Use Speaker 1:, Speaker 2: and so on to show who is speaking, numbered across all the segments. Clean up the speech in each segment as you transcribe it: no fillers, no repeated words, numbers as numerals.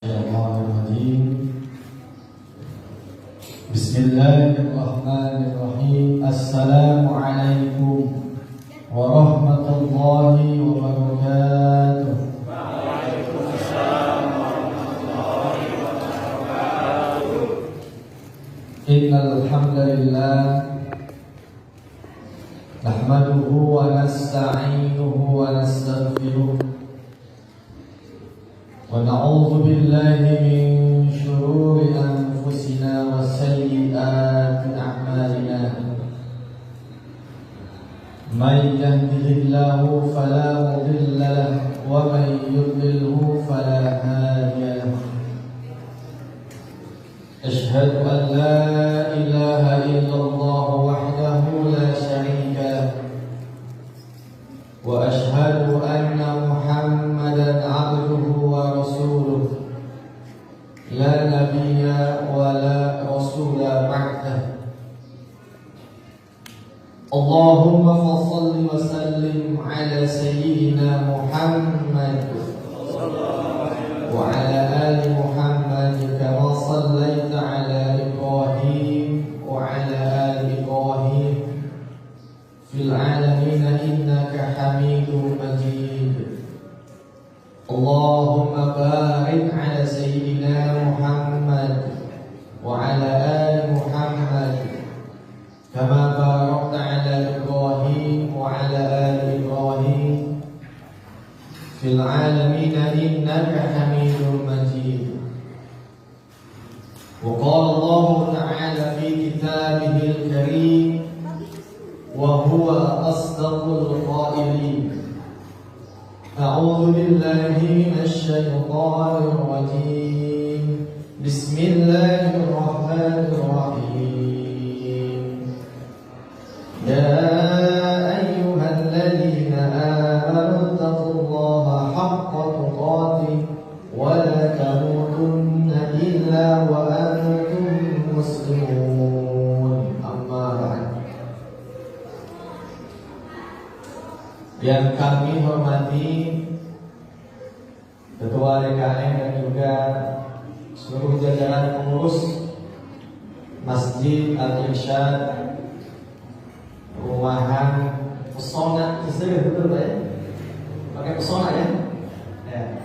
Speaker 1: Bismillahirrahmanirrahim. Assalamualaikum warahmatullahi wabarakatuh.
Speaker 2: Waalaikumsalam warahmatullahi wabarakatuh.
Speaker 1: Innal hamdalillah nahmaduhu wa nasta'inuhu wa nastaghfiruh wa na'udzu billahi min shururi anfusina wa sayyiati a'malina. Man yahdihillahu fala mudilla lahu wa man yudlilhu fala hadiya lahu. Asyhadu an la ilaha illallah wahdahu la syarika lahu wa asyhadu anna Muhammadan 'abduhu wa rasuluh la nabiyya wa la rasula ba'dah. Allahumma shalli wa sallim ala sayyidina Muhammad wa ala ali Muhammad kama sallaita ala Ibrahim wa ala ali Ibrahim fil alamin innaka Hamidum Majid. Allahumma barik ala sayyidina Muhammad wa ala ali Muhammad kama barakta ala Ibrahim wa ala ali Ibrahim fil alamin innaka Hamidum Majid. Wa qala Allah ta'ala fi kitabihil karim wa huwa asdaqul qailin. A'udzu billahi minasy syaithanir rajim. Bismillahirrahmanirrahim. Ya ayyuhalladzina amanu taqullaha haqqa tuqatih wa la tamutunna illa wa antum muslimun. Amma ba'd. Yang kami hormati Ketua DKM dan juga seluruh jajaran pengurus Masjid Al-Irsyad Rumahan Pesona, betul ya? Pakai pesona ya? Ya.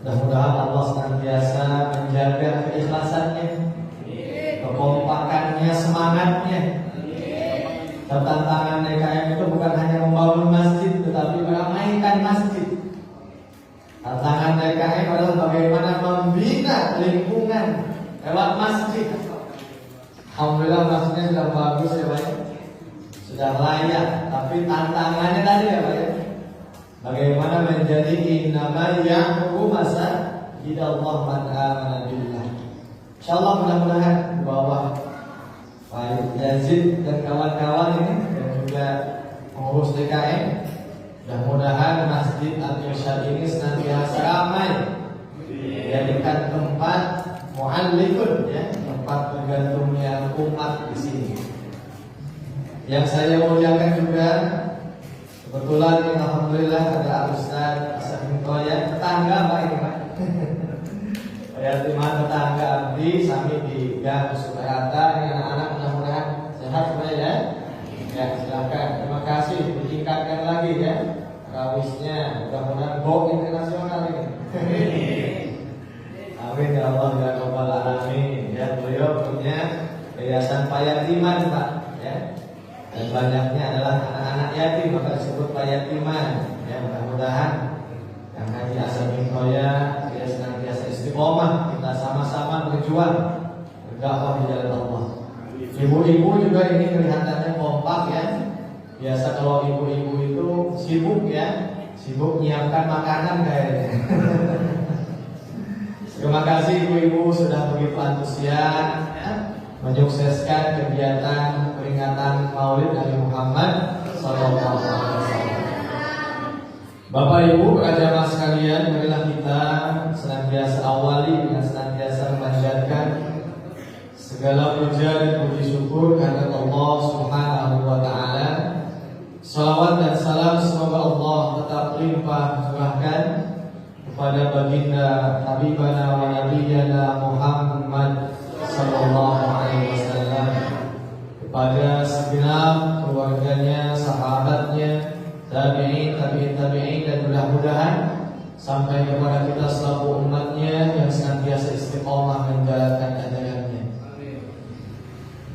Speaker 1: Mudah-mudahan Allah senantiasa menjaga keikhlasannya, kekompakannya, semangatnya. Tantangan DKM itu bukan hanya membangun masjid, tetapi meramaikan masjid. Tantangan DKM adalah bagaimana membina lingkungan lewat masjid. Alhamdulillah masjidnya sudah bagus ya Pak, sudah layak. Tapi tantangannya tadi ya Pak, bagaimana menjadi innama ya'muru masajidallah man amana billah. Insyaallah mudah-mudahan di bawah Pak Yazid dan kawan-kawan ini dan juga pengurus DKM, mudah-mudahan Masjid Al-Irsyad ini senantiasa ramai, dijadikan tempat mu'allikun ya, tempat bergantungnya umat di sini. Yang saya muliakan juga, kebetulan ini alhamdulillah ada Ustaz Asad Hintoya, tetangga Pak ini Pak. Yatimah tetangga abdi sami di gang Sukayata. Ini anak-anak mudah-mudahan sehat semua ya. Ya silakan. Terima kasih, ditingkatkan lagi ya rawisnya, mudah-mudahan go internasional ini. Amin ya Allah ya Rabbal Alamin. Ya beliau punya yayasan Payatiman Pak ya. Dan banyaknya adalah anak-anak yatim, maka disebut Payatiman. Ya mudah-mudahan yang Haji Asad Hintoya dia senantiasa istiqomah, kita sama-sama berjuang berdakwah di jalan Allah. Ibu-ibu juga ini kelihatannya kompak ya. Biasa kalau ibu-ibu itu sibuk ya, sibuk menyiapkan makanan kayaknya. Terima kasih ibu-ibu sudah begitu antusias ya, menyukseskan kegiatan peringatan Maulid Nabi Muhammad sallallahu alaihi wasallam. Bapak Ibu jamaah sekalian, marilah kita senantiasa awali dengan senantiasa memanjatkan segala puja dan puji syukur kepada Allah Subhanahu wa taala. Salawat dan salam semoga Allah tetap limpah curahkan kepada baginda Habibana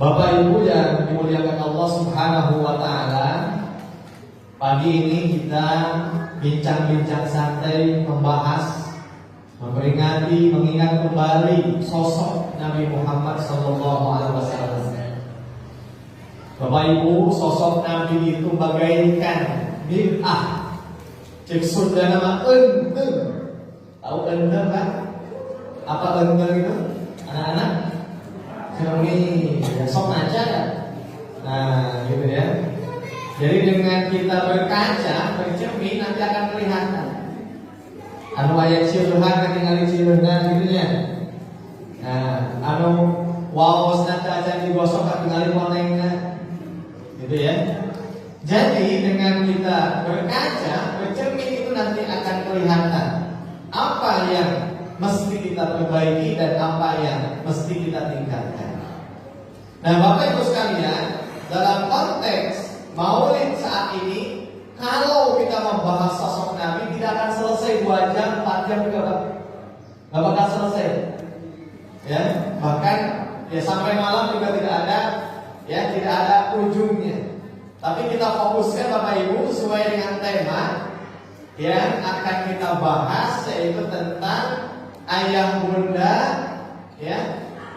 Speaker 1: Bapak Ibu yang dimuliakan Allah Subhanahu wa taala, pagi ini kita bincang-bincang santai membahas, memperingati, mengingat kembali sosok Nabi Muhammad SAW. Bapak Ibu, sosok Nabi itu bagaikan bid'ah. Cek Sunda nama enteng. Tahu enteng kan? Apa enteng itu? Anak-anak? Kami ya sok aja ya. Nah, gitu ya. Jadi dengan kita berkaca, bercermin nanti akan kelihatan. Anu aya cieuhan ketinggalan cieuhan gitu ya. Nah, anu waos nata aja digosok ketinggalan konengna. Gitu ya. Jadi dengan kita berkaca, bercermin itu nanti akan kelihatan apa yang mesti kita perbaiki dan apa yang mesti kita tingkatkan. Nah, Bapak Ibu sekalian, dalam konteks Maulid saat ini, kalau kita membahas sosok Nabi tidak akan selesai 2 jam, 4 jam juga, Pak. Nggak bakal selesai. Ya, bahkan ya sampai malam juga tidak ada, ya tidak ada ujungnya. Tapi kita fokuskan Bapak Ibu sesuai dengan tema yang akan kita bahas, yaitu tentang ayah bunda, ya,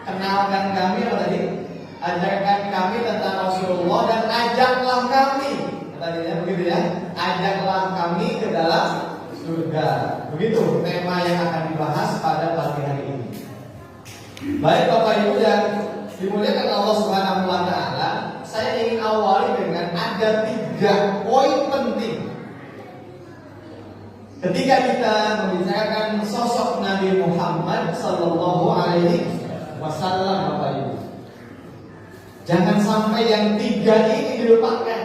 Speaker 1: kenalkan kami apa tadi? Ajarkan kami tentang Rasulullah dan ajaklah kami, tadinya begitu ya, ajaklah kami ke dalam surga. Begitu tema yang akan dibahas pada pagi hari ini. Baik Bapak Ibu yang dimuliakan Allah Subhanahu wa taala, saya ingin awali dengan ada 3 poin penting. Ketika kita membicarakan sosok Nabi Muhammad Sallallahu Alaihi Wasallam, Bapak Ibu, jangan sampai yang 3 ini dilupakan.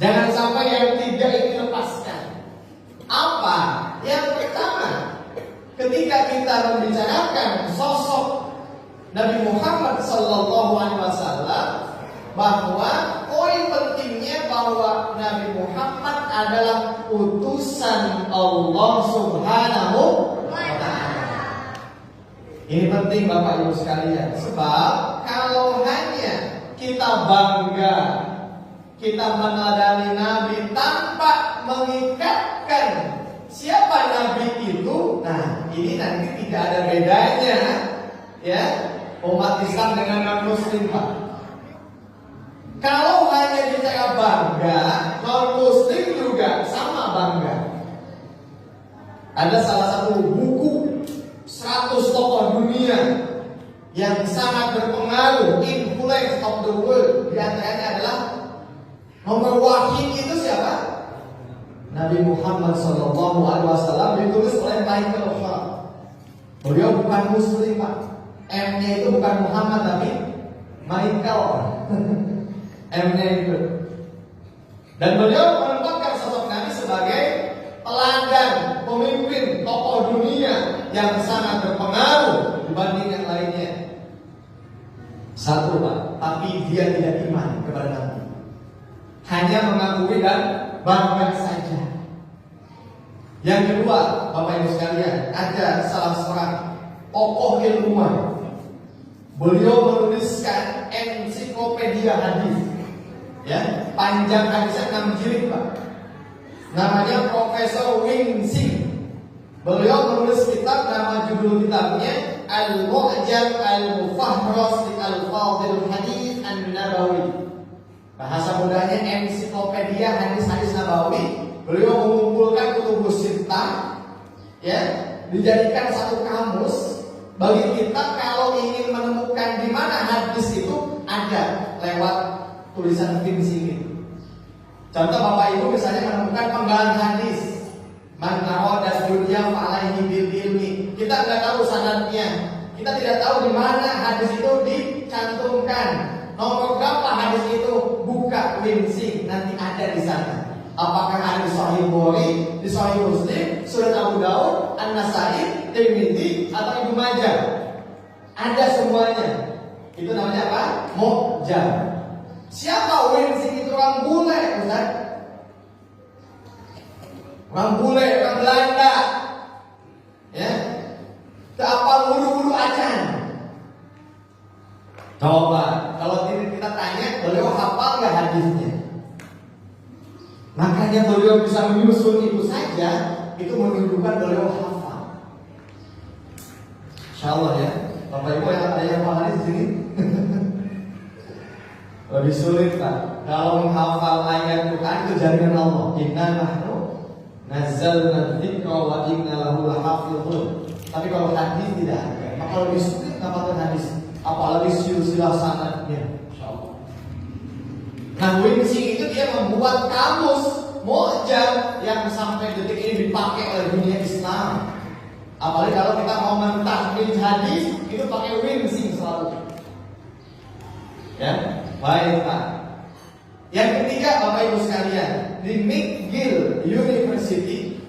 Speaker 1: Jangan sampai yang 3 ini dilepaskan. Apa? Yang pertama, ketika kita membicarakan sosok Nabi Muhammad Sallallahu Alaihi Wasallam, bahwa poin pentingnya bahwa Nabi Muhammad adalah utusan Allah Subhanahu wa taala. Ini penting Bapak Ibu sekalian, sebab kalau hanya kita bangga, kita meneladani Nabi tanpa mengikatkan siapa Nabi itu, nah ini nanti tidak ada bedanya, ya, umat Islam dengan non-Muslim, Pak. Kalau hanya bicara bangga, non-Muslim juga sama bangga. Ada salah satu buku 100 tokoh dunia yang sangat berpengaruh, influence of the world. Di antaranya adalah nomor wahid itu siapa? Nabi Muhammad SAW, ditulis oleh Michael Hart. Beliau bukan Muslim, Pak. M-nya itu bukan Muhammad tapi Michael. M-nya itu. Dan beliau menempatkan sosok Nabi sebagai teladan, pemimpin, tokoh dunia yang sangat berpengaruh dibanding yang lainnya. Satu, Pak, tapi dia tidak iman kepada Nabi. Hanya mengakui dan bangga saja. Yang kedua, Bapak Ibu sekalian, ada salah seorang tokoh ilmuwan. Beliau menuliskan ensiklopedia hadis. Ya, panjang hadisnya 6 jilid, Pak. Namanya Profesor Wing Sing. Beliau menulis kitab, nama judul kitabnya Al-Mu'jam Al-Mufahras li Al-Fadil Hadis An-Nabawi. Bahasa mudahnya ensiklopedia hadis-hadis Nabawi. Beliau mengumpulkan kutubus sittah, ya, dijadikan satu kamus bagi kita kalau ingin menemukan di mana hadis itu ada lewat tulisan Wing Sing. Contoh Bapak Ibu misalnya menemukan penggalan hadis, man arada dunya fa'alaihi bil ilmi. Kita tidak tahu sanadnya, kita tidak tahu di mana hadis itu dicantumkan. Nomor berapa hadis itu, buka Wing Sing, nanti ada di sana. Apakah ada di Sahih Bukhari, di Sahih Muslim, Sunan Abu Daud, An-Nasai, Tirmidzi atau Ibnu Majah? Ada semuanya. Itu namanya apa? Mu'jam. Siapa Wing Sing itu? Orang bule, Ustaz. Orang bule, orang Belanda. Ya. Apa wulu-wulu acan. Coba, kalau kita tanya, beliau hafal nggak hadisnya? Makanya beliau bisa menyusun itu saja, itu menunjukkan beliau hafal. Insya Allah ya, Bapak Ibu yang ada yang hafal hadis di sini. Lebih sulit Pak. Kalau menghafal ayat Quran itu jaminan Allah. Inna nahnu nazzalna dzikra wa inna lahu lahafizun. Tapi kalau hadis tidak ada. Maka lebih sulit dapatkan hadis. Apalagi silsilah sanadnya. Insyaallah. Nah, Winsing itu dia membuat kamus mu'jam yang sampai detik ini dipakai oleh dunia Islam. Apalagi kalau kita mau mentahmid hadis itu pakai Winsing selalu. Ya. Baik Pak. Yang ketiga Bapak Ibu sekalian, di McGill University.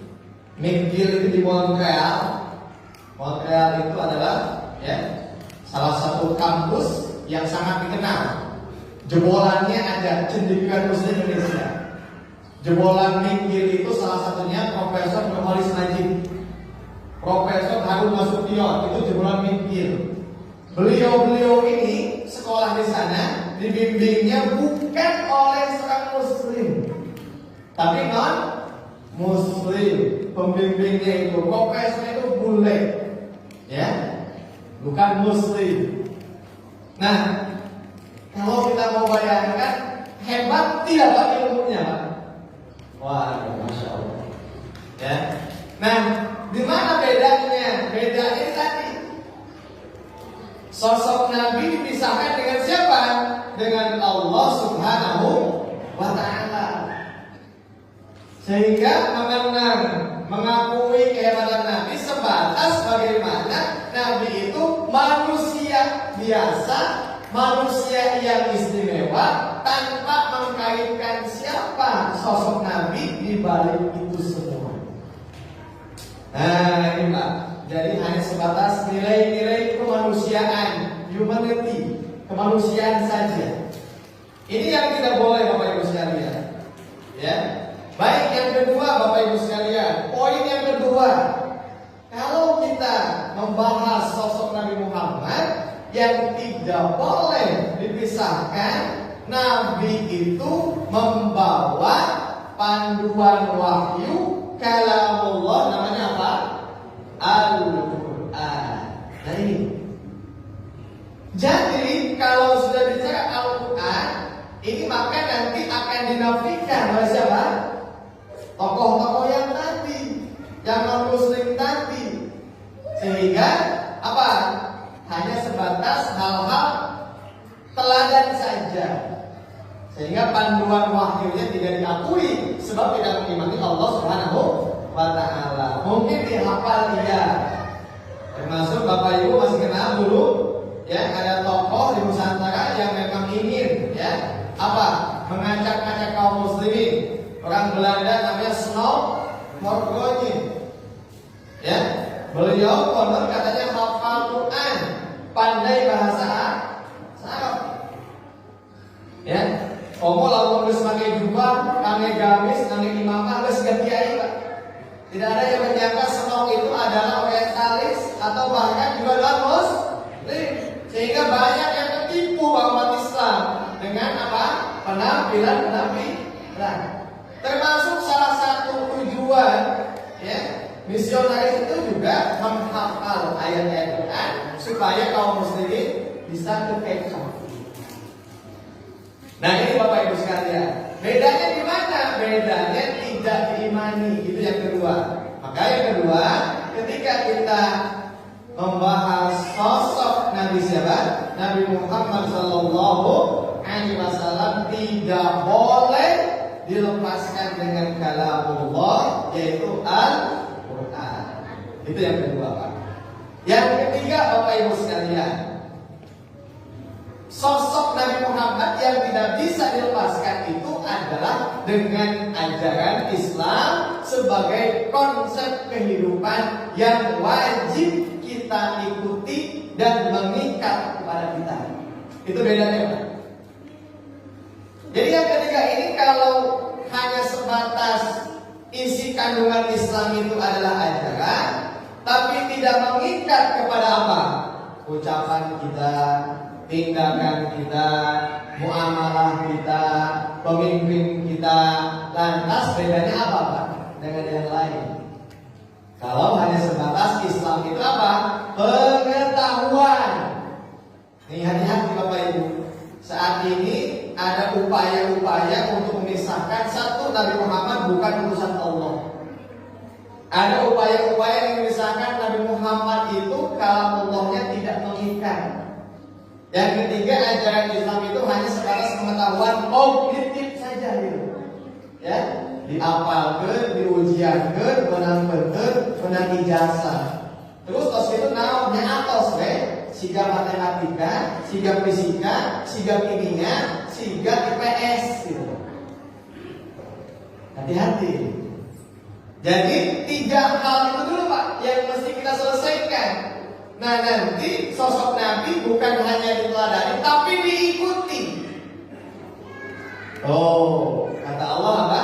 Speaker 1: McGill itu di Montreal. Montreal itu adalah ya salah satu kampus yang sangat dikenal. Jebolannya ada Cendekiawan Muslim Indonesia. Jebolan McGill itu salah satunya Profesor Nurholis Najib, Profesor Harun Nasution, itu jebolan McGill. Beliau ini sekolah di sana dibimbingnya bukan oleh seorang muslim, tapi non muslim. Pembimbingnya itu, profesornya itu bule, ya, bukan muslim. Nah, kalau kita mau bayangkan hebat tidak Pak ilmunya Pak? Wah, masya Allah. Ya. Nah, di mana bedanya? Bedanya tadi. Sosok Nabi dipisahkan dengan siapa? Dengan Allah Subhanahu wa Ta'ala. Sehingga mengenang, mengakui kehebatan Nabi sebatas bagaimana Nabi itu manusia biasa, manusia yang istimewa, tanpa mengkaitkan siapa sosok Nabi di balik itu semua. Nah, ini Pak. Jadi hanya sebatas nilai-nilai kemanusiaan, humanity, kemanusiaan saja. Ini yang tidak boleh Bapak Ibu sekalian. Ya. Baik, yang kedua Bapak Ibu sekalian, poin yang kedua, kalau kita membahas sosok Nabi Muhammad, yang tidak boleh dipisahkan, Nabi itu membawa panduan wahyu kalamullah, namanya apa? Al-Quran. Nah ini. Jadi kalau sudah bicara Al-Quran, ini maka nanti akan dinafikan oleh siapa? Tokoh-tokoh yang tadi, yang non-muslim tadi. Sehingga apa? Hanya sebatas hal-hal teladan saja. Sehingga panduan wahyunya tidak diakui, sebab tidak mengimani Allah Subhanahu wa Ta'ala. Mungkin dihafal dia. Termasuk Bapak Ibu masih kenal dulu ya, ada tokoh di Nusantara yang memang ingin ya apa? Mengacak-acak kaum muslimin. Orang Belanda namanya Snow Morgoni. Ya, beliau konon katanya hafal Quran, pandai bahasa Arab. Ya, omo lamun geus make jubah, kangge gamis, kangge imamah geus ganti kiai, Pak. Tidak ada yang menyangka Snow itu adalah orientalis atau bahkan juga adalah muslim. Sehingga banyak yang tertipu umat Islam dengan apa? Penampilan. Termasuk salah satu tujuan ya misionaris itu juga menghafal ayat-ayat Quran supaya kaum muslimin bisa terkecoh. Nah ini Bapak Ibu sekalian, bedanya di mana? Bedanya tidak diimani, itu yang kedua. Maka yang kedua, ketika kita membahas sosok Nabi siapa? Nabi Muhammad Sallallahu Alaihi Wasallam tidak boleh dilepaskan dengan kalamullah, yaitu Al-Quran. Itu yang kedua Pak. Yang ketiga Bapak Ibu sekalian, sosok Nabi Muhammad yang tidak bisa dilepaskan itu adalah dengan ajaran Islam sebagai konsep kehidupan yang wajib kita ikuti dan mengikat kepada kita. Itu bedanya Pak. Jadi yang ketiga ini kalau hanya sebatas isi kandungan Islam itu adalah ajaran, tapi tidak mengikat kepada apa? Ucapan kita, tindakan kita, muamalah kita, pemimpin kita. Lantas bedanya apa Pak dengan yang lain? Kalau hanya sebatas Islam itu apa? Pengetahuan. Nih hati-hati Bapak Ibu. Saat ini ada upaya-upaya untuk memisahkan satu, Nabi Muhammad bukan utusan Allah. Ada upaya-upaya yang memisahkan Nabi Muhammad itu kalamullah-nya tidak mengikat. Yang ketiga, ajaran Islam itu hanya sebatas pengetahuan kognitif saja gitu. Ya, diapalkeun, diujiankeun, menang bener, menang ijazah. Terus tos itu naonnya atos we, siga matematika, siga fisika, siga kimia, siga IPS gitu. Hati-hati. Jadi 3 hal itu dulu Pak yang mesti kita selesaikan. Nah nanti sosok Nabi bukan hanya diteladani tapi diikuti. Oh, kata Allah apa?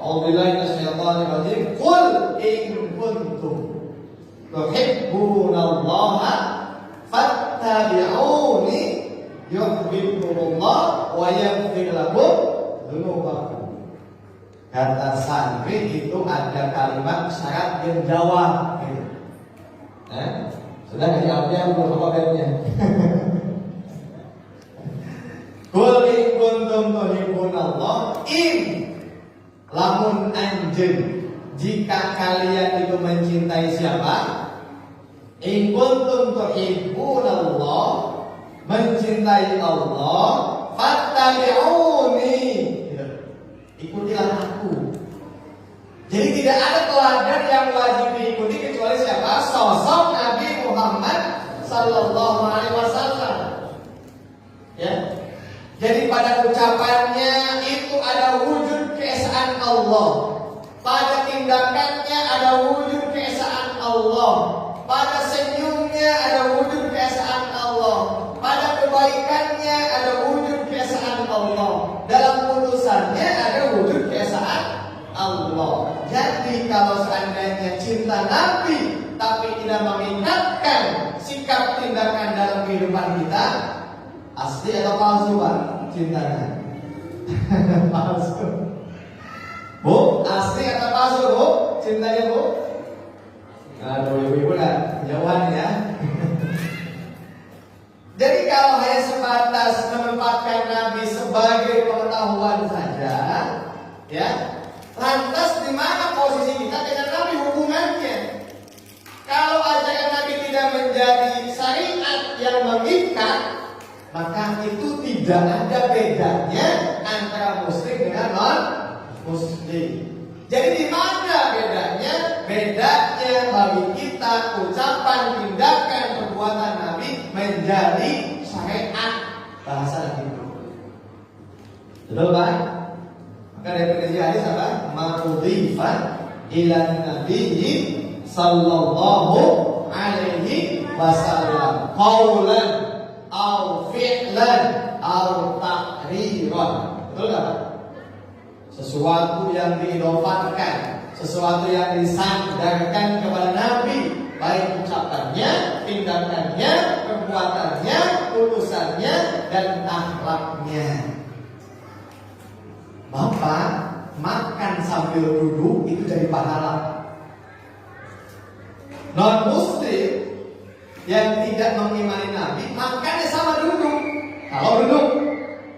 Speaker 1: A'udzubillahi minasyaitonir rajim. Qul in kuntum tuhibbunallaha fattabi'uni yuhibbukumullah wa yaghfir lakum dzunubakum. Kata santri itu ada kalimat syarat yang jawab gitu. Sudah nggak jawabnya belum apa bedanya? Qul in kuntum tuhibbunallah lamun anjeun jika kalian itu mencintai siapa? In kuntum tuhibbunallah mencintai Allah fattabi'uni ikutilah aku. Jadi tidak ada teladan yang wajib diikuti kecuali siapa? Sosok Nabi Muhammad Sallallahu Alaihi Wasallam. Ya. Jadi pada ucapannya itu ada wujud keesaan Allah. Pada tindakannya ada wujud keesaan Allah. Pada senyumnya ada wujud keesaan Allah. Pada kebaikannya ada wujud keesaan Allah. Dalam putusannya ada wujud keesaan Allah. Jadi kalau seandainya cinta Nabi tapi tidak mengikatkan sikap tindakan dalam kehidupan kita, asli atau palsu Pak cintanya? Palsu. Bu, asli atau palsu Bu cintanya Bu? Aduh ibu-ibu lah jauhan ya. Jadi kalau hanya sebatas menempatkan Nabi sebagai pengetahuan saja, ya, lantas di mana posisi kita dengan Nabi hubungannya? Kalau ajaran Nabi tidak menjadi syariat yang mengikat, maka itu tidak ada bedanya antara muslim dengan non-muslim. Jadi di mana bedanya? Bedanya bagi kita ucapan, tindakan, perbuatan Nabi menjadi syariat bahasa itu. Betul Pak? Maka definisi hadis apa? Ma'udhifan ila nabiyyi sallallahu alaihi wasallam qaulan au fi'lan au taqriran. Betul tak? Sesuatu yang diidofatkan, sesuatu yang disandarkan kepada Nabi, baik ucapannya, tindakannya, perbuatannya, utusannya, dan akhlaknya. Bapak makan sambil duduk itu jadi pahala. Non-muslim yang tidak mengimani Nabi makannya sama duduk. Kalau duduk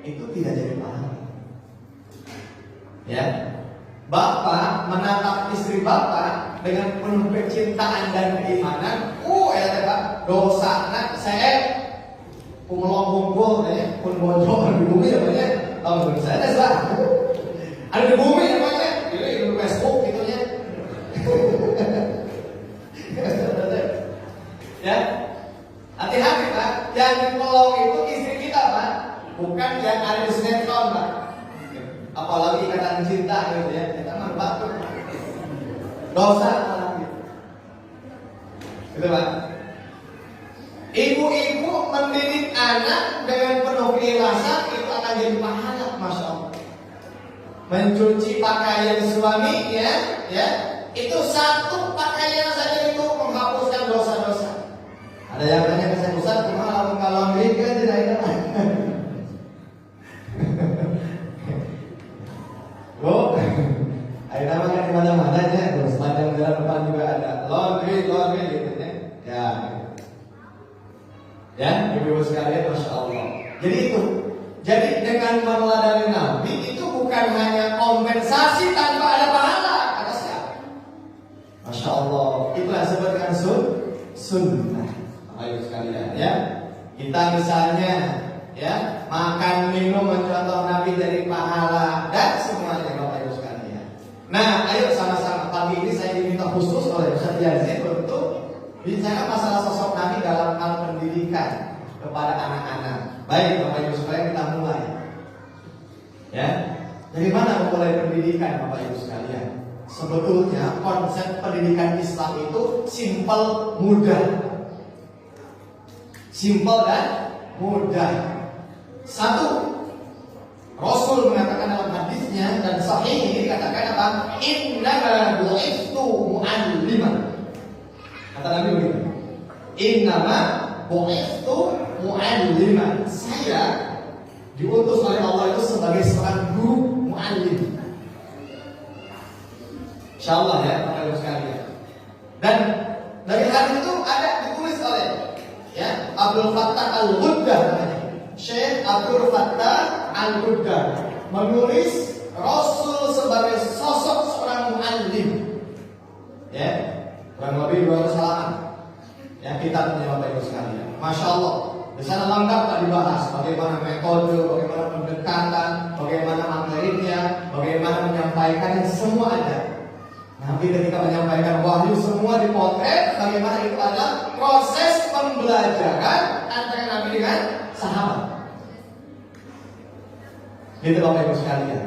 Speaker 1: itu tidak jadi pahala. Ya, Bapak menatap istri Bapak dengan penuh kecintaan dan keimanan. Ya Pak, dosa nak saya kumulong ya, pun bocor di bumi ya banyak. Tahu saya ada sah. Ada di bumi ya banyak. Ini di Facebook gitunya. Ya, hati-hati Pak. Yang ditolong itu istri kita Pak, bukan yang ada di sinetron Pak. Apalagi ikatan cinta gitu ya, kita mah batu. Dosa apalagi. Gitu Pak. Ibu-ibu mendidik anak dengan penuh keikhlasan itu akan jadi pahala, masya Allah. Mencuci pakaian suami ya, itu satu pakaian saja itu menghapuskan dosa-dosa. Ada yang tanya ke saya, Ustaz, kumaha lamun laundry kan tidak ada. Oh, akhirnya makan di mana-mana ya, terus sepanjang jalan depan juga ada laundry gitu ya. Ya, ibu-ibu sekalian, masya Allah. Jadi dengan meneladani Nabi itu bukan hanya kompensasi tanpa ada pahala, kata siapa? Masya Allah, itulah sebutkan sunnah. Ayo sekalian ya, kita misalnya ya makan minum mencontoh Nabi dari pahala dan semuanya Bapak Ibu sekalian. Nah, ayo sama-sama pagi ini saya diminta khusus oleh Ustaz Yazid untuk bicara masalah sosok Nabi dalam hal pendidikan kepada anak-anak. Baik Bapak Ibu sekalian, kita mulai. Ya, dari mana memulai pendidikan Bapak Ibu sekalian? Sebetulnya konsep pendidikan Islam itu simpel, mudah. Simpel dan mudah. Satu, Rasul mengatakan dalam hadisnya dan sahih ini dikatakan apa? Innama bu'ithu mu'alliman. Kata Nabi begitu. Innama bu'ithu mu'alliman. Saya diutus oleh Allah itu sebagai seorang guru mu'allim. Insyaallah ya, Bapak Ibu sekalian. Dan dari hadis itu ada ditulis oleh ya Abdul Fattah Al-Ghuddah namanya. Syekh Abdul Fattah Al-Ghuddah menulis Rasul sebagai sosok seorang mu'allim. Ya, kurang lebih 200 halaman. Ya, kitabnya Bapak Ibu sekalian. Masya Allah. Di sana lengkap tak dibahas bagaimana metode, bagaimana pendekatan, bagaimana materinya, bagaimana menyampaikannya, semua ada. Nabi ketika menyampaikan wahyu semua dipotret, bagaimana itu ada proses pembelajaran antara Nabi dengan sahabat. Gitu Bapak Ibu sekalian.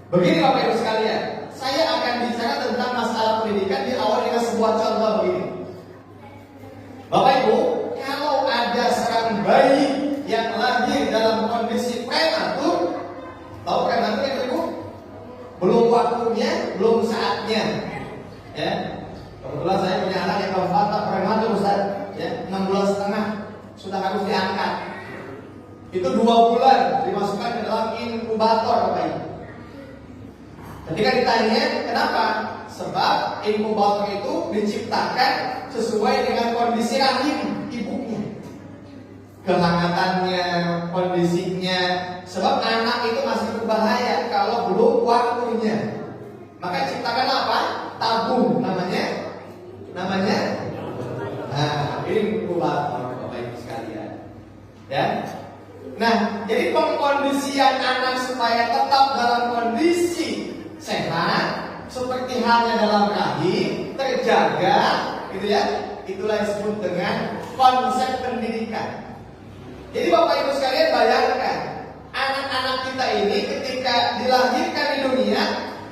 Speaker 1: Begini Bapak Ibu sekalian, saya akan bicara tentang masalah pendidikan di awal dengan sebuah contoh begini. Bapak Ibu, kalau ada seorang bayi yang lahir dalam kondisi prematur, tahu prematur ya Ibu? Belum waktunya, belum saatnya. Ya, kebetulan saya punya anak yang keempat prematur Ustaz, ya 6 bulan setengah sudah harus diangkat. Itu 2 bulan dimasukkan ke dalam inkubator Bapak Ibu. Ketika ditanya kenapa? Sebab inkubator itu diciptakan sesuai dengan kondisi rahim ibunya, kehangatannya, kondisinya. Sebab anak itu masih berbahaya kalau belum waktunya. Maka ciptakan apa? Tabung namanya. Nah, ini inkubator Bapak Ibu sekalian. Ya. Nah, jadi pengkondisian anak supaya tetap dalam kondisi sehat, seperti halnya dalam rahim, terjaga, gitu ya. Itulah yang disebut dengan konsep pendidikan. Jadi Bapak Ibu sekalian bayangkan, anak-anak kita ini ketika dilahirkan di dunia,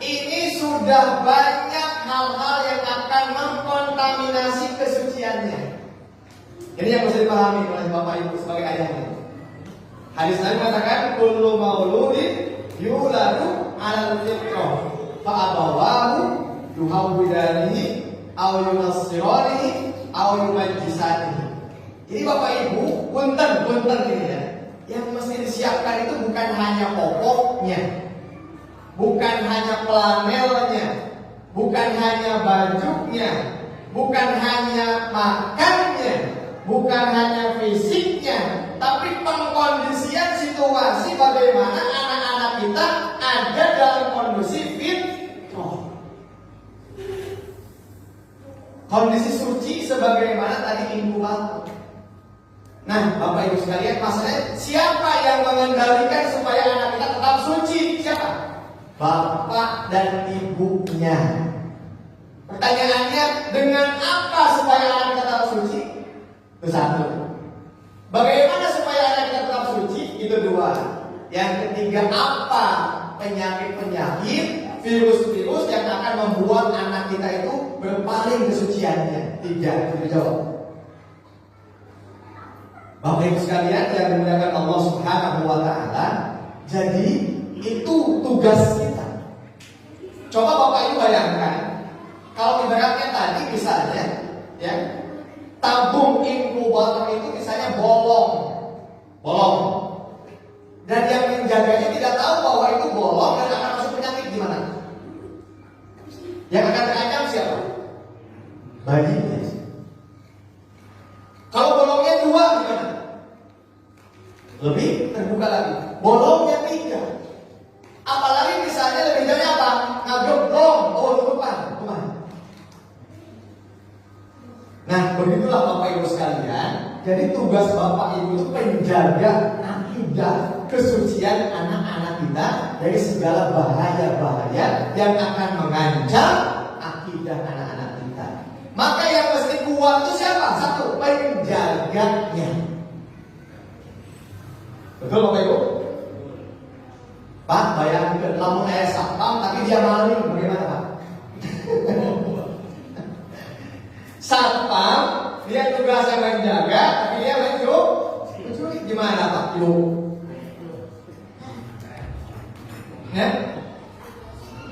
Speaker 1: ini sudah banyak hal-hal yang akan mengkontaminasi kesuciannya. Ini yang harus dipahami oleh Bapak Ibu sebagai ayahnya. Hadis Nabi mengatakan, kullu mauludin yuladu 'alal fitrah, fa abawahu yuhawwidanihi aw yunassiranihi aw yumajjisanihi. Jadi Bapak Ibu, punten ini ya. Yang mesti disiapkan itu bukan hanya popoknya, bukan hanya flanelnya, bukan hanya bajunya, bukan hanya makannya, bukan hanya fisiknya, tapi pengkondisian situasi bagaimana anak-anak kita ada dalam kondisi fitrah, kondisi suci sebagaimana tadi inkubator. Nah, Bapak Ibu sekalian, masalahnya siapa yang mengendalikan supaya anak kita tetap suci? Siapa? Bapak dan ibunya. Pertanyaannya, dengan apa supaya anak kita tetap suci? Itu satu. Bagaimana supaya anak kita tetap suci? Itu dua. Yang ketiga, apa penyakit-penyakit, virus-virus yang akan membuat anak kita itu berpaling kesuciannya? Tiga, itu dijawab. Bapak Ibu sekalian yang dimuliakan Allah Subhanahu wa taala, jadi itu tugas kita. Coba Bapak Ibu bayangkan, kalau ibaratnya tadi misalnya ya, tabung inkubator itu misalnya bolong. bahwa itu bolong dan akan masuk penyakit, gimana? Yang akan terancam siapa? Bayinya. Kalau bolongnya 2 gimana? Lebih terbuka lagi. Bolongnya 3. Apalagi misalnya lebih dari apa? Ngageblong, tutupan. Nah, begitulah Bapak Ibu sekalian. Jadi tugas Bapak Ibu itu menjaga akidah kesucian anak-anak kita dari segala bahaya-bahaya yang akan mengancam akidah anak-anak kita. Maka yang mesti kuat itu siapa? 1, penjaganya. Betul Bapak Ibu? Pak, bayangkan lamun ayah satpam tapi dia maling, bagaimana Pak? Satpam, dia tugasnya menjaga, tapi dia mencuri. Gimana Pak Ibu? Ya?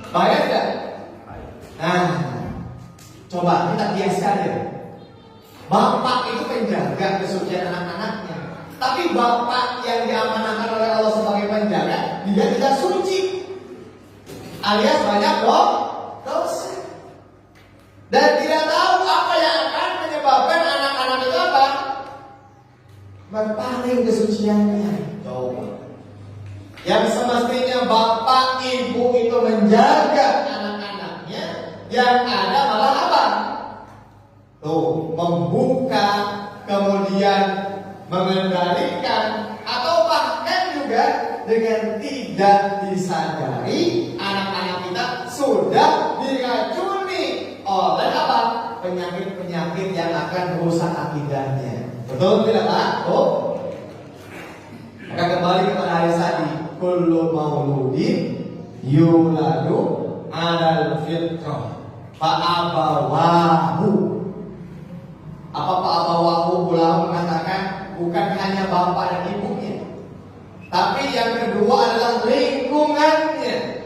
Speaker 1: Bahaya tidak? Nah, coba kita biaskan ya. Bapak itu penjaga kesucian anak-anaknya. Tapi bapak yang diamanahkan oleh Allah sebagai penjaga, dia tidak suci, alias banyak dosa, dan tidak tahu apa yang akan menyebabkan anak-anak itu apa? Berpaling kesuciannya. Coba. Yang semestinya bapak ibu itu menjaga anak-anaknya, yang ada malah apa? Tuh, membuka, kemudian mengendalikan, atau bahkan juga dengan tidak disadari anak-anak kita sudah diracuni oleh apa? Penyakit-penyakit yang akan merusak akidahnya. Betul tidak Pak? Oh. Maka kembali kepada hadis tadi, kullu mauludin yuladu alal fitrah fa abawahu. Apa Pak Abawahu ulama mengatakan bukan hanya bapak dan ibunya, tapi yang kedua adalah lingkungannya,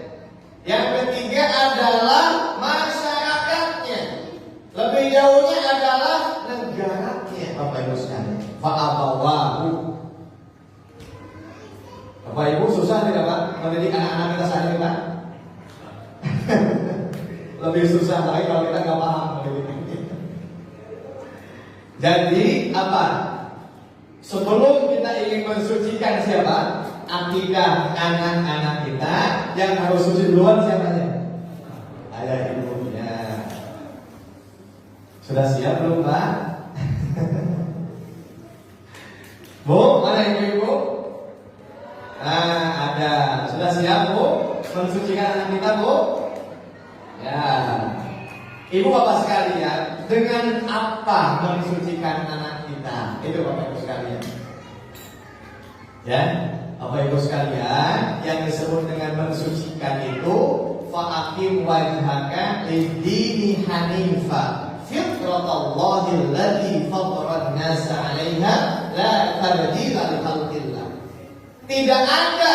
Speaker 1: yang ketiga adalah masyarakatnya, lebih jauhnya adalah negaranya. Bapak Ibu sekalian, Pak Abawahu. Bapak Ibu susah tidak Pak mendidik anak-anak kita saat ini Pak? Lebih susah lagi kalau kita nggak paham mendidiknya. Jadi apa? Sebelum kita ingin mensucikan siapa? Akidah anak-anak kita, yang harus suci duluan siapanya? Ayah ibunya. Sudah siap belum Pak? Bu, mana ibu-ibu? Nah, ada. Sudah siap Bu? Mensucikan anak kita Bu? Ya. Ibu bapak sekalian, dengan apa mensucikan anak kita? Itu bapak ibu sekalian. Ya, bapak ibu sekalian, yang disebut dengan mensucikan itu fa'aqim wajhaka lid-dini hanifa fitratallahi allati fatara an-nasa 'alaiha la tabdila li khalqillah. Tidak ada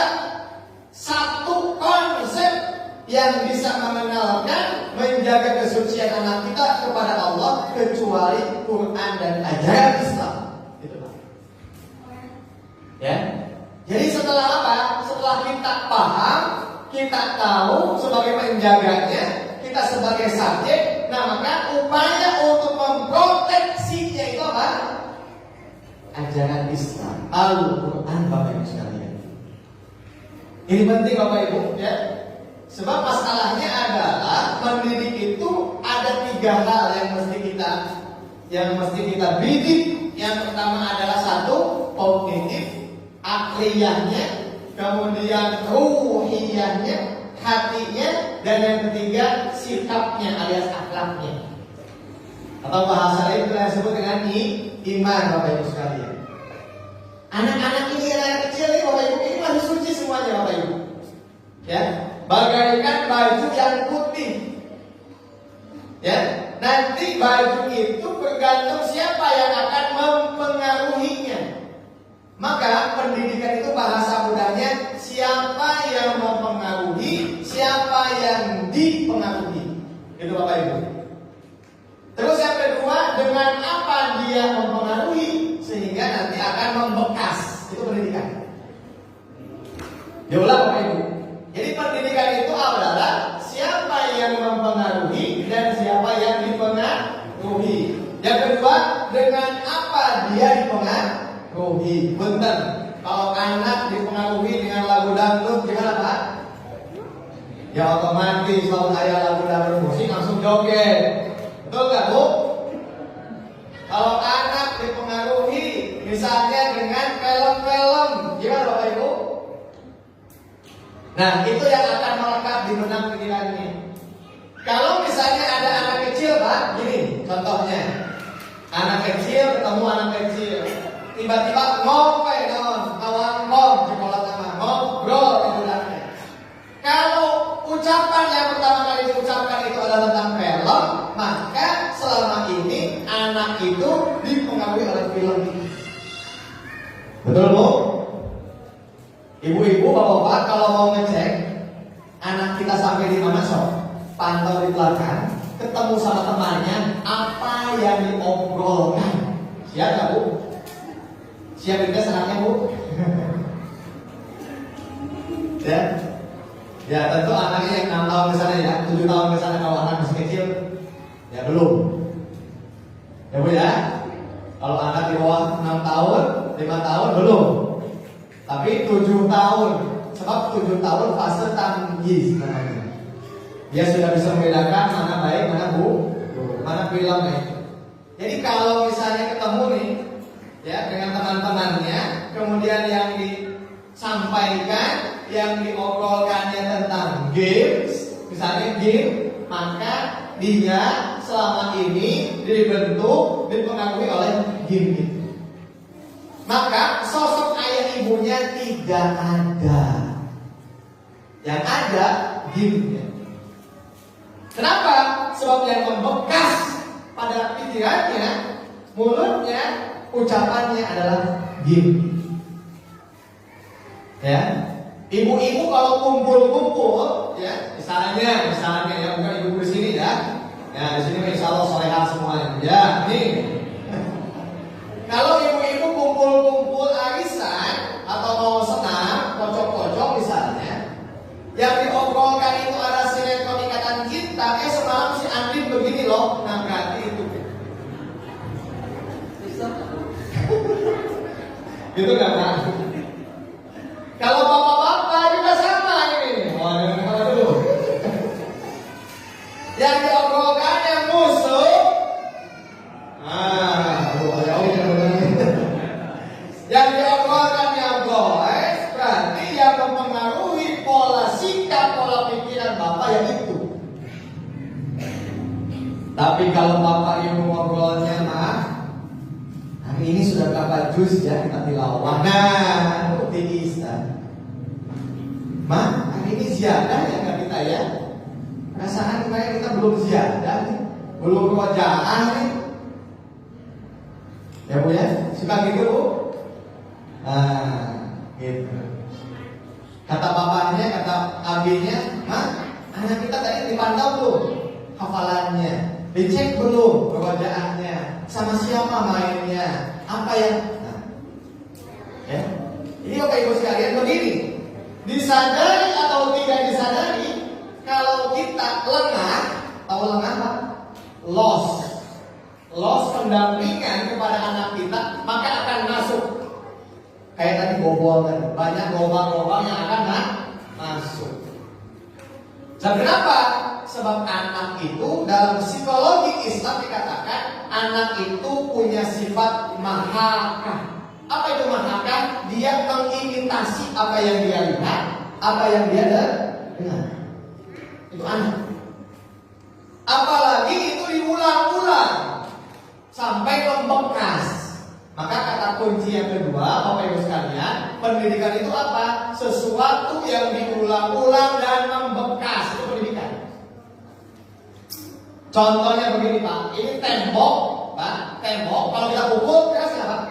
Speaker 1: satu konsep yang bisa mengenalkan menjaga kesucian anak kita kepada Allah kecuali Quran dan ajaran Islam. Itu Pak. Ya. Jadi setelah apa? Setelah kita paham, kita tahu sebagai penjaganya, kita sebagai subjek, nah maka upaya untuk memproteksinya itu apa? Ajaran Islam, Al-Quran Bapak Ibu sekalian. Ini penting Bapak Ibu ya. Sebab masalahnya adalah mendidik itu ada 3 hal yang mesti kita bidik. Yang pertama adalah 1, kognitif, akliyahnya, kemudian ruhiyahnya, hatinya, dan yang ketiga sikapnya alias akhlaknya. Atau bahasa lain kita sebut dengan iman Bapak Ibu sekalian. Anak-anak ini anak kecil ini Bapak Ibu ini masih suci semuanya Bapak Ibu. Ya. Bagaikan baju yang putih. Ya, nanti baju itu bergantung siapa yang akan mempengaruhinya. Maka pendidikan itu bahasa mudahnya siapa yang mempengaruhi, siapa yang dipengaruhi. Itu Bapak Ibu. Terus yang kedua, dengan apa dia mempengaruhi sehingga nanti akan membekas. Itu pendidikan. Diulang Bapak Ibu. pendidikan itu adalah siapa yang mempengaruhi dan siapa yang dipengaruhi. Yang kedua, dengan apa dia dipengaruhi. Benar. Kalau anak dipengaruhi dengan lagu dangdut gimana Pak? Ya otomatis kalau saya lagu dangdut musik langsung joget. Betul nggak Bu? Kalau anak dipengaruhi misalnya dengan film-film, gimana Bapak Ibu? Nah itu yang akan melekat di benak pikirannya. Kalau misalnya ada anak kecil Pak, gini contohnya, anak kecil ketemu anak kecil, tiba-tiba ngobrol kawan sekolah sama ngobrol kemudiannya. Kalau ucapan yang pertama kali diucapkan itu adalah tentang film, maka selama ini anak itu dipengaruhi oleh film. Betul Bu? Ibu-ibu, bapak-bapak, kalau mau ngecek anak kita sampai di mana pantau di belakang, ketemu sama temannya, apa yang diobrolkan. Siap nggak Bu? Siap juga senangnya Bu? Ya tentu anaknya yang 6 tahun ke sana ya, 7 tahun ke sana. Kalau anak masih kecil, ya belum. Ya Bu ya. Kalau anak di bawah 6 tahun, 5 tahun belum. Tapi 7 tahun, sebab 7 tahun fase tamyiz namanya. Dia sudah bisa membedakan mana baik, mana mana film ya. Jadi kalau misalnya ketemu nih, ya dengan teman-temannya, kemudian yang disampaikan, yang diobrolkannya tentang games, misalnya game, maka dia selama ini dibentuk, dipengaruhi oleh game itu. Maka sosok ayah ibunya tidak ada. Yang ada game-nya. Kenapa? Sebab yang membekas pada pikirannya, mulutnya, ucapannya adalah game. Ya, ibu-ibu kalau kumpul-kumpul, ya, misalnya ya, bukan ibu di sini ya. Ya, di sini insya Allah solehah semuanya. Ya, nih. Kalau ibu-ibu kumpul-kumpul arisan atau mau senam, kocok-kocok misalnya, yang diobrolkan itu ada sinetron Ikatan Cinta. Semalam si Andin begini loh, nah berarti itu. Gitu nggak Pak? Kalau bapak-bapak juga sama ini. Oh, dengar dulu. Yang diobrolkan yang musuh. Yang diobrolkan yang goes, berarti yang mempengaruhi pola sikap, pola pikiran bapak yang itu. Tapi kalau bapak ibu ngobrolnya hari ini sudah berapa juz ya kita tilawah. Nah, itu bisa. Hari ini ziyadah ya nggak kita ya? Perasaan kemarin kita belum ziyadah nih, belum rojaah nih. Ya Bu ya, suka gitu Bu? Nah, gitu. Kata bapaknya, kata abinya, anak kita tadi dipantau belum hafalannya, dicek belum rojaahnya, sama siapa mainnya, apa yang, ya. Ini Bapak Ibu sekalian begini, disadari atau tidak disadari, kalau kita lengah, tahu lengah apa? Loss pendampingan kepada anak kita, maka akan masuk. Kayak tadi bobol kan, banyak lubang-lubang yang akan masuk. Dan kenapa? Sebab anak itu dalam psikologi Islam dikatakan anak itu punya sifat mahaka. Apa itu mahaka? Dia mengimitasi apa yang dia lihat, apa yang dia dengar. Itu anak. Apalagi itu diulang-ulang sampai membekas. Maka kata kunci yang kedua, Bapak Ibu sekalian, pendidikan itu apa? Sesuatu yang diulang-ulang dan membekas. Itu pendidikan. Contohnya begini Pak, ini tembok, Pak, tembok. Kalau kita pukul, keras nggak Pak?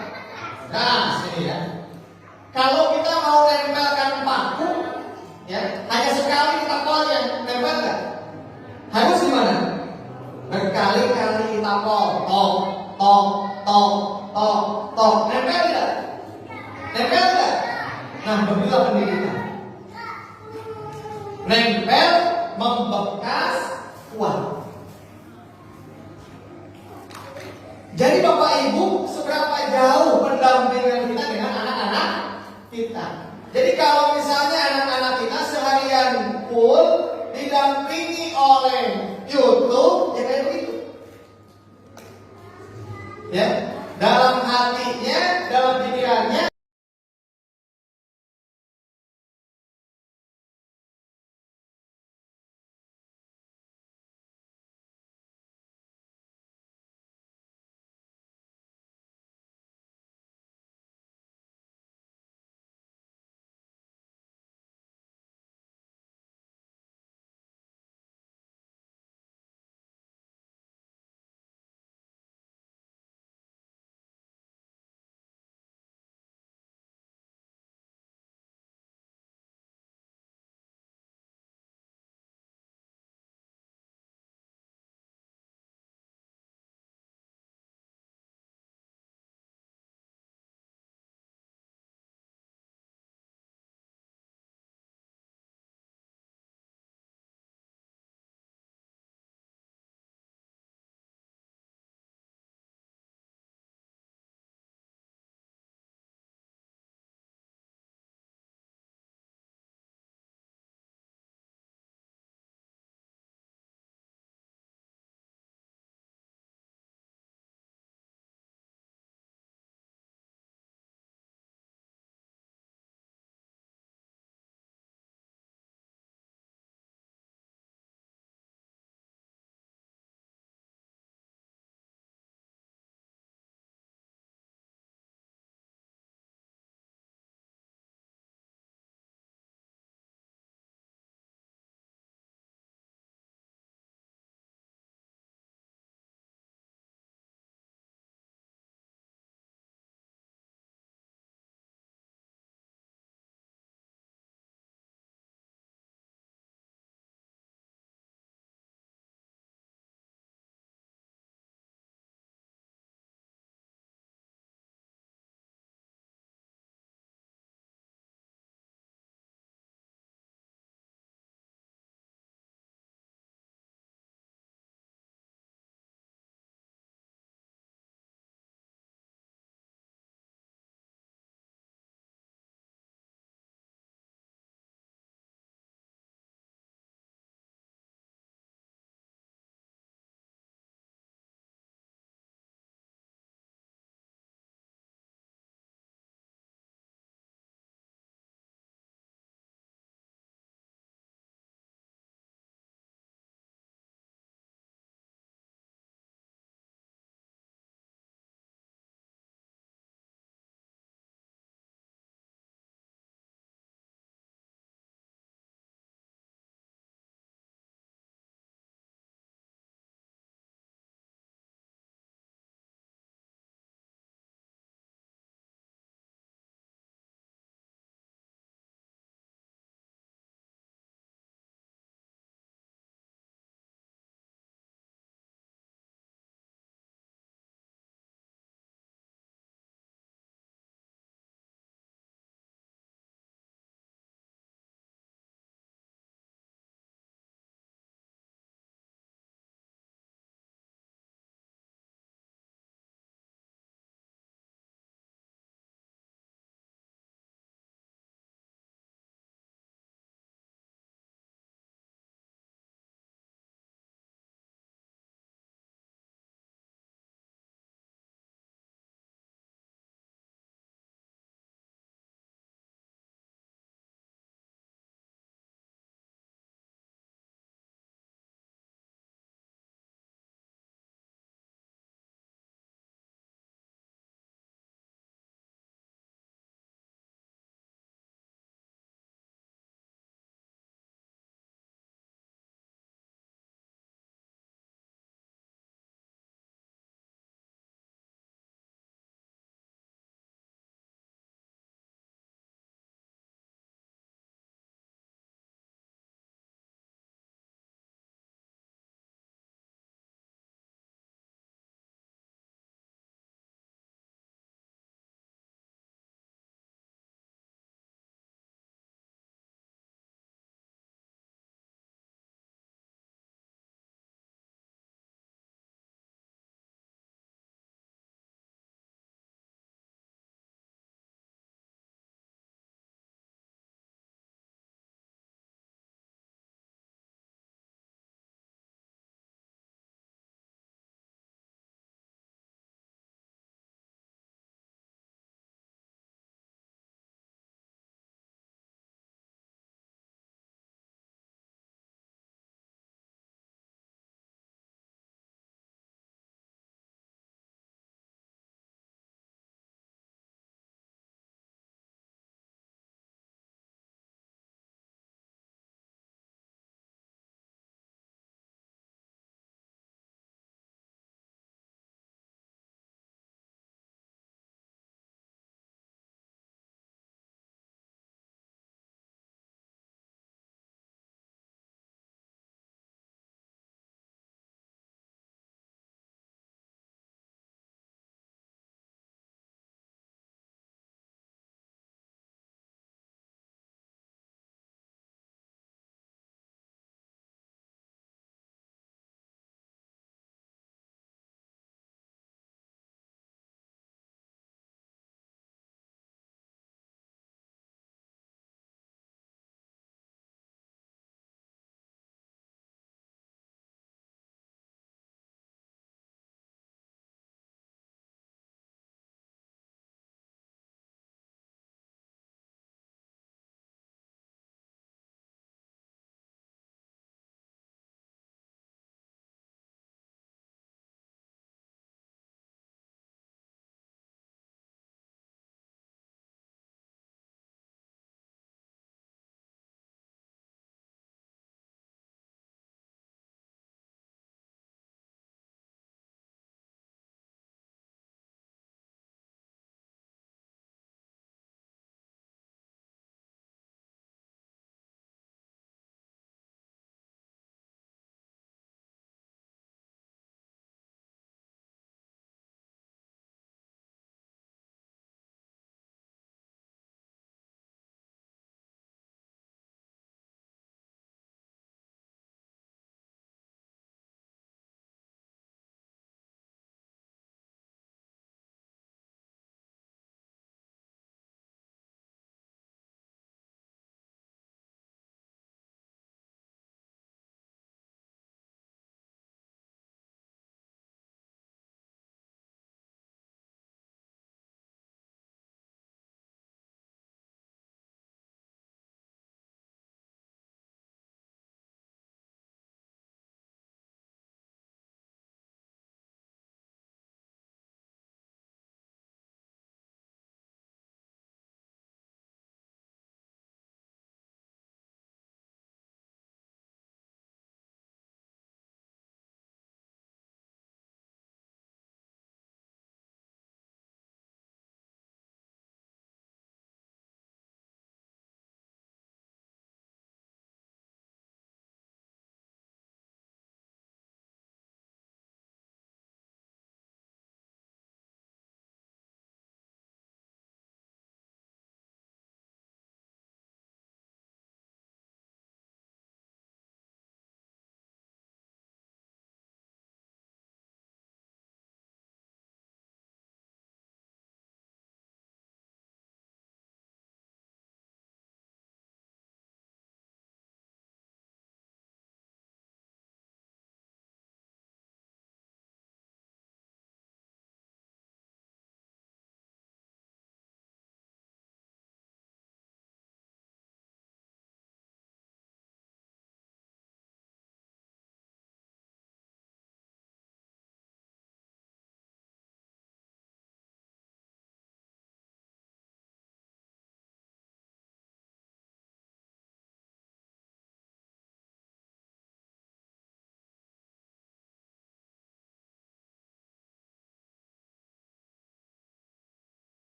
Speaker 1: Keras ini ya. Kalau kita mau nempelkan paku, ya, hanya sekali kita polnya, nempel nggak? Harus gimana? Berkali-kali kita pol, tok, nempel tidak? Nempel tidak? Nah, begitulah pendidikan. nempel, membekas, kuat. Jadi Bapak Ibu, seberapa jauh pendampingan kita dengan anak-anak kita? Jadi kalau misalnya anak-anak kita seharian pun didampingi oleh YouTube, ya kayak begitu. Ya, dalam hatinya